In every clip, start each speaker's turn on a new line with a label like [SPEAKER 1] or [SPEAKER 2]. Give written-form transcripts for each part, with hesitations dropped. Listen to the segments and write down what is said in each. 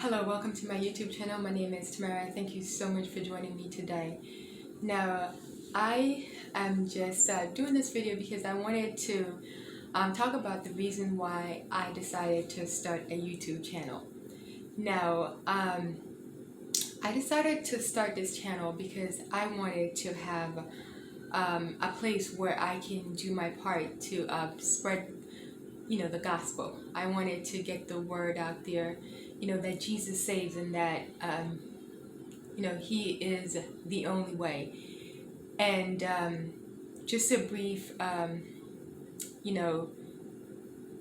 [SPEAKER 1] Hello, welcome to my YouTube channel. My name is Tamara. Thank you so much for joining me today. Now, I am just doing this video because I wanted to talk about the reason why I decided to start a YouTube channel. Now, I decided to start this channel because I wanted to have a place where I can do my part to spread the gospel. I wanted to get the word out there, that Jesus saves and that, He is the only way. And just a brief, a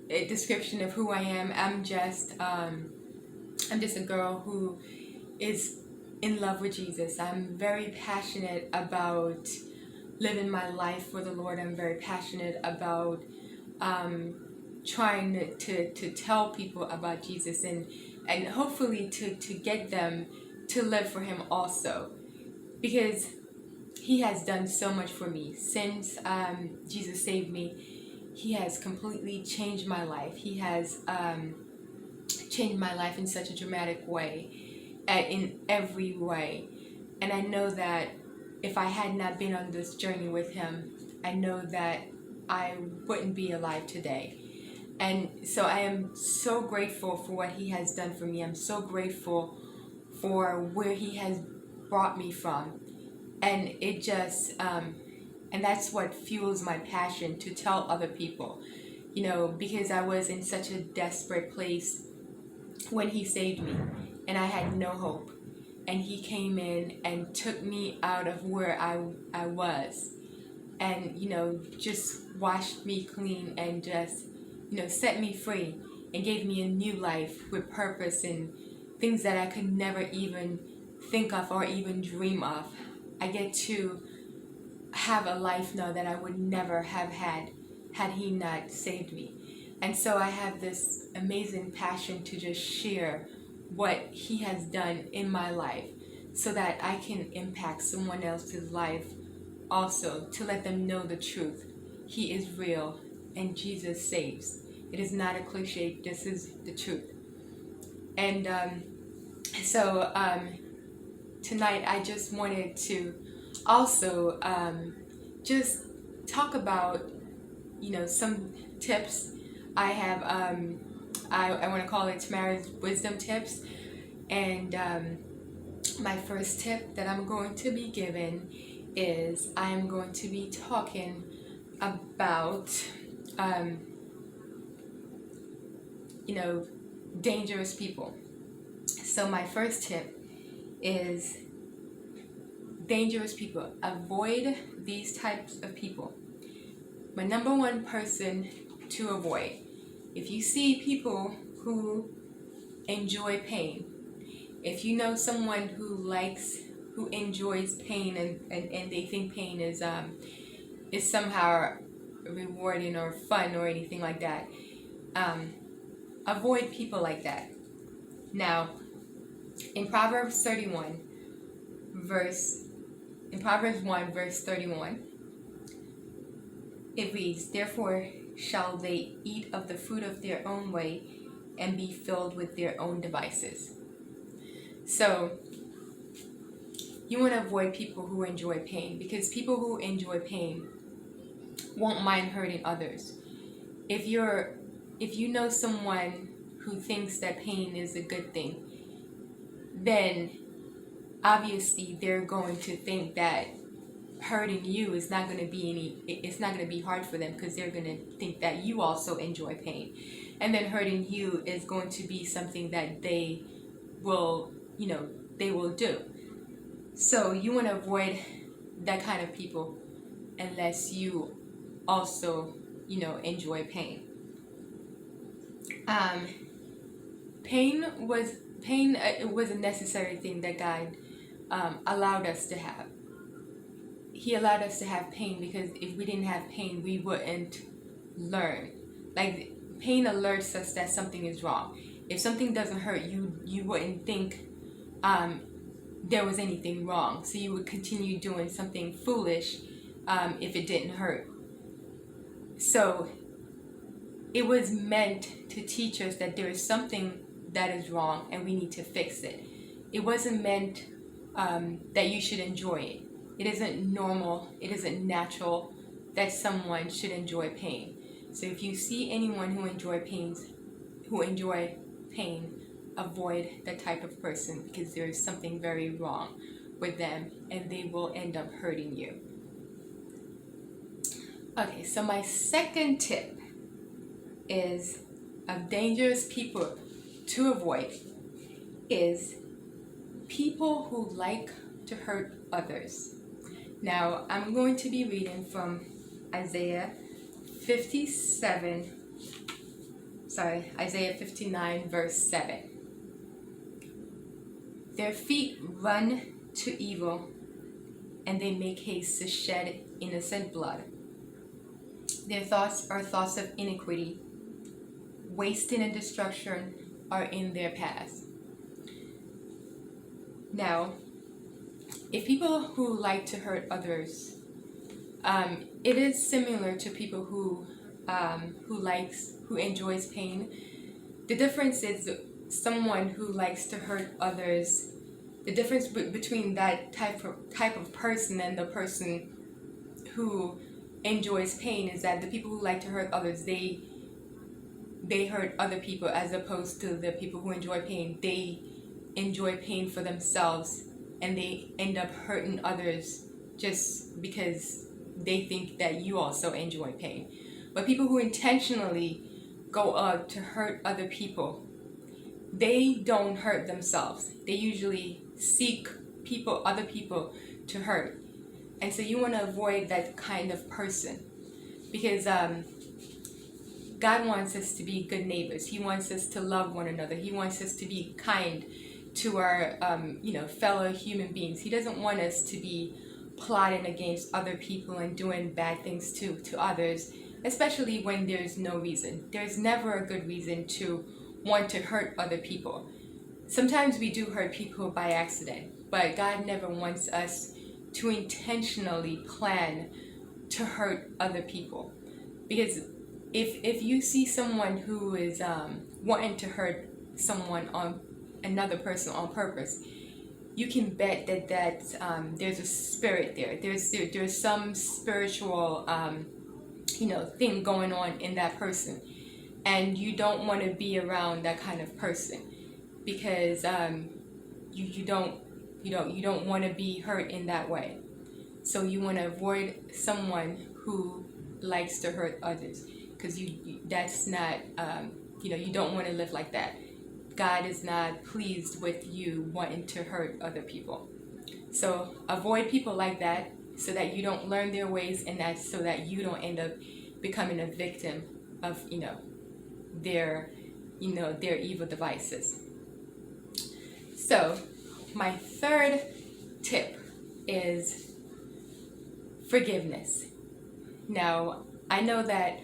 [SPEAKER 1] description of who I am. I'm just a girl who is in love with Jesus. I'm very passionate about living my life for the Lord. I'm very passionate about trying to tell people about Jesus and hopefully to get them to live for Him also, because He has done so much for me. Since Jesus saved me, He has completely changed my life. He has changed my life in such a dramatic way, in every way. And I know that if I had not been on this journey with Him, I know that I wouldn't be alive today. And so I am so grateful for what He has done for me. I'm so grateful for where He has brought me from. And it just, and that's what fuels my passion to tell other people, because I was in such a desperate place when He saved me and I had no hope. And He came in and took me out of where I was and, just washed me clean and just, set me free and gave me a new life with purpose and things that I could never even think of or even dream of. I get to have a life now that I would never have had He not saved me. And so I have this amazing passion to just share what He has done in my life so that I can impact someone else's life also, to let them know the truth. He is real and Jesus saves. It is not a cliche, this is the truth. And so tonight I just wanted to also just talk about some tips I have. I want to call it Tamara's wisdom tips. And my first tip that I'm going to be giving is I am going to be talking about dangerous people. So my first tip is dangerous people. Avoid these types of people. My number one person to avoid. If you see people who enjoy pain, if you know someone who enjoys pain and they think pain is somehow rewarding or fun or anything like that, avoid people like that. Now, in Proverbs 1 verse 31, it reads, "Therefore shall they eat of the fruit of their own way and be filled with their own devices." So you want to avoid people who enjoy pain, because people who enjoy pain won't mind hurting others. If you know someone who thinks that pain is a good thing, then obviously they're going to think that hurting you is not going to be it's not going to be hard for them, because they're going to think that you also enjoy pain. And then hurting you is going to be something that they will do. So you want to avoid that kind of people unless you also, enjoy pain. It was a necessary thing that God allowed us to have. He allowed us to have pain because if we didn't have pain, we wouldn't learn. Like, pain alerts us that something is wrong. If something doesn't hurt you, you wouldn't think there was anything wrong. So you would continue doing something foolish if it didn't hurt. So it was meant to teach us that there is something that is wrong and we need to fix it. It wasn't meant that you should enjoy it. It isn't normal, it isn't natural that someone should enjoy pain. So if you see anyone who enjoy pain, avoid that type of person, because there is something very wrong with them and they will end up hurting you. Okay, so my second tip is of dangerous people to avoid is people who like to hurt others. Now, I'm going to be reading from Isaiah 59, verse 7. Their feet run to evil, and they make haste to shed innocent blood. Their thoughts are thoughts of iniquity. Wasting and destruction are in their paths. Now, if people who like to hurt others, it is similar to people who enjoys pain. The difference is someone who likes to hurt others. The difference between that type of person and the person who enjoys pain is that the people who like to hurt others, they hurt other people, as opposed to the people who enjoy pain. They enjoy pain for themselves and they end up hurting others just because they think that you also enjoy pain. But people who intentionally go out to hurt other people, they don't hurt themselves. They usually seek other people to hurt. And so you want to avoid that kind of person, because God wants us to be good neighbors. He wants us to love one another. He wants us to be kind to our fellow human beings. He doesn't want us to be plotting against other people and doing bad things to others, especially when there's no reason. There's never a good reason to want to hurt other people. Sometimes we do hurt people by accident, but God never wants us to intentionally plan to hurt other people. Because if you see someone who is wanting to hurt another person on purpose, you can bet that there's a spirit there. There's some spiritual thing going on in that person, and you don't want to be around that kind of person, because you don't want to be hurt in that way. So you want to avoid someone who likes to hurt others, because that's not you don't want to live like that. God is not pleased with you wanting to hurt other people. So avoid people like that, so that you don't learn their ways, and that's so that you don't end up becoming a victim of their evil devices. So my third tip is forgiveness. Now, I know that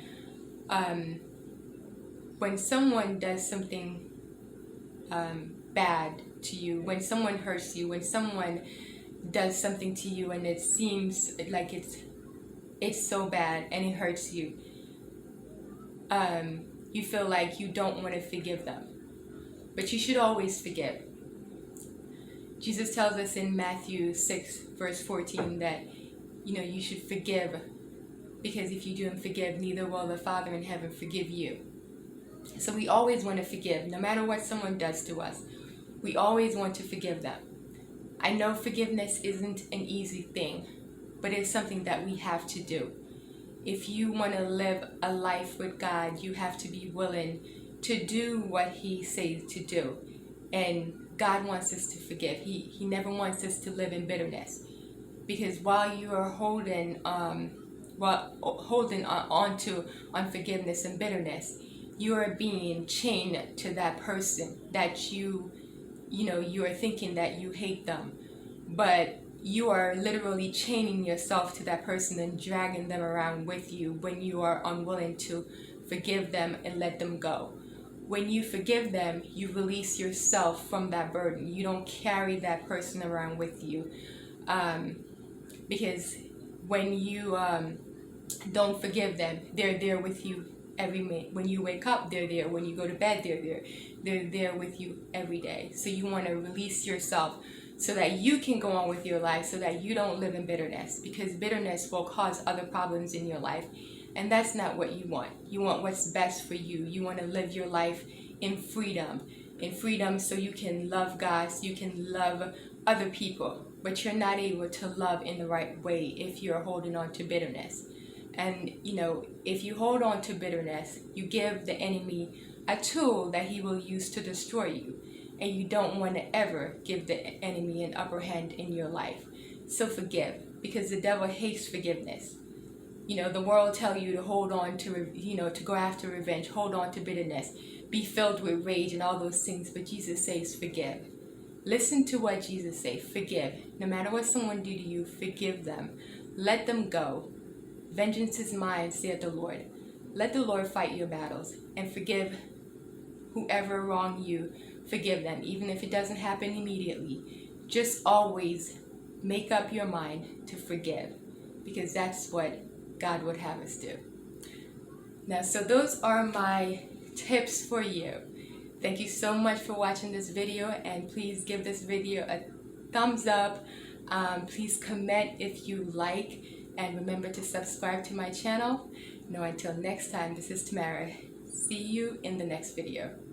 [SPEAKER 1] when someone does something bad to you, when someone hurts you, when someone does something to you and it seems like it's so bad and it hurts you, you feel like you don't want to forgive them. But you should always forgive. Jesus tells us in Matthew 6 verse 14 that you should forgive, because if you don't forgive, neither will the Father in heaven forgive you. So we always want to forgive. No matter what someone does to us, we always want to forgive them. I know forgiveness isn't an easy thing, but it's something that we have to do. If you want to live a life with God, you have to be willing to do what He says to do. And God wants us to forgive. He never wants us to live in bitterness, because while you are holding on to unforgiveness and bitterness, you are being chained to that person that you are thinking that you hate them, but you are literally chaining yourself to that person and dragging them around with you when you are unwilling to forgive them and let them go. When you forgive them, you release yourself from that burden. You don't carry that person around with you, because when you don't forgive them, they're there with you every minute. When you wake up, they're there. When you go to bed, they're there. They're there with you every day. So you want to release yourself so that you can go on with your life, so that you don't live in bitterness, because bitterness will cause other problems in your life. And that's not what you want. You want what's best for you. You want to live your life in freedom. In freedom so you can love God, so you can love other people. But you're not able to love in the right way if you're holding on to bitterness. And, if you hold on to bitterness, you give the enemy a tool that he will use to destroy you. And you don't want to ever give the enemy an upper hand in your life. So forgive, because the devil hates forgiveness. The world tell you to hold on to, to go after revenge, hold on to bitterness, be filled with rage and all those things. But Jesus says forgive. Listen to what Jesus says. Forgive. No matter what someone do to you, forgive them. Let them go. Vengeance is mine, saith the Lord. Let the Lord fight your battles, and forgive whoever wronged you. Forgive them, even if it doesn't happen immediately. Just always make up your mind to forgive, because that's what God would have us do. Now, so those are my tips for you. Thank you so much for watching this video, and please give this video a thumbs up. Please comment if you like, and remember to subscribe to my channel. Until next time, this is Tamara. See you in the next video.